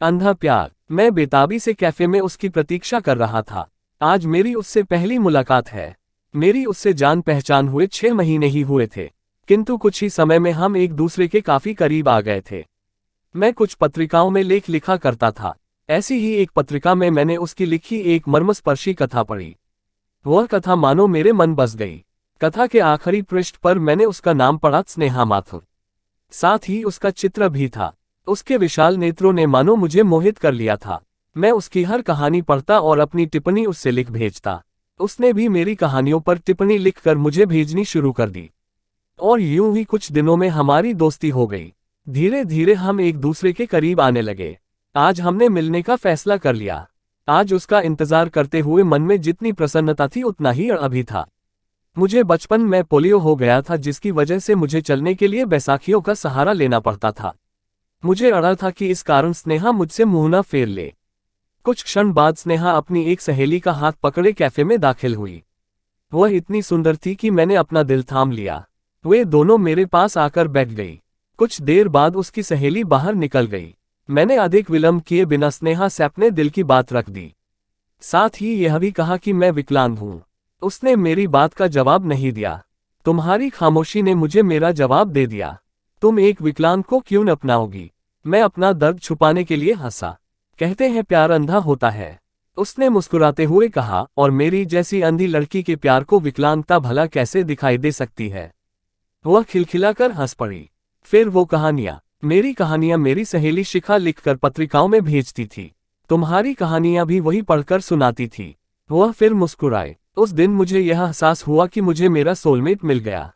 अंधा प्यार। मैं बेताबी से कैफे में उसकी प्रतीक्षा कर रहा था। आज मेरी उससे पहली मुलाकात है। मेरी उससे जान पहचान हुए 6 महीने ही हुए थे, किंतु कुछ ही समय में हम एक दूसरे के काफी करीब आ गए थे। मैं कुछ पत्रिकाओं में लेख लिखा करता था। ऐसी ही एक पत्रिका में मैंने उसकी लिखी एक मर्मस्पर्शी कथा पढ़ी। वह कथा मानो मेरे मन बस गई। कथा के आखिरी पृष्ठ पर मैंने उसका नाम पढ़ा, स्नेहा माथुर। साथ ही उसका चित्र भी था। उसके विशाल नेत्रों ने मानो मुझे मोहित कर लिया था। मैं उसकी हर कहानी पढ़ता और अपनी टिप्पणी उससे लिख भेजता। उसने भी मेरी कहानियों पर टिप्पणी लिखकर मुझे भेजनी शुरू कर दी। और यूं ही कुछ दिनों में हमारी दोस्ती हो गई। धीरे धीरे हम एक दूसरे के करीब आने लगे। आज हमने मिलने का फैसला कर लिया। आज उसका इंतजार करते हुए मन में जितनी प्रसन्नता थी उतना ही अभी था। मुझे बचपन में पोलियो हो गया था, जिसकी वजह से मुझे चलने के लिए बैसाखियों का सहारा लेना पड़ता था। मुझे अड़ा था कि इस कारण स्नेहा मुझसे मुंह न फेर ले। कुछ क्षण बाद स्नेहा अपनी एक सहेली का हाथ पकड़े कैफे में दाखिल हुई। वह इतनी सुंदर थी कि मैंने अपना दिल थाम लिया। वे दोनों मेरे पास आकर बैठ गई। कुछ देर बाद उसकी सहेली बाहर निकल गई। मैंने अधिक विलंब किए बिना स्नेहा से अपने दिल की बात रख दी। साथ ही यह भी कहा कि मैं विकलांग हूं। उसने मेरी बात का जवाब नहीं दिया। तुम्हारी खामोशी ने मुझे मेरा जवाब दे दिया। तुम एक विकलांग को क्यों न अपनाओगी? मैं अपना दर्द छुपाने के लिए हंसा। कहते हैं प्यार अंधा होता है, उसने मुस्कुराते हुए कहा, और मेरी जैसी अंधी लड़की के प्यार को विकलांगता भला कैसे दिखाई दे सकती है? वह खिलखिलाकर हंस पड़ी। फिर वो मेरी कहानियां मेरी सहेली शिखा लिखकर पत्रिकाओं में भेजती थी। तुम्हारी कहानियां भी वही पढ़कर सुनाती थी। वह फिर मुस्कुराए। उस दिन मुझे यह एहसास हुआ कि मुझे मेरा सोलमेट मिल गया।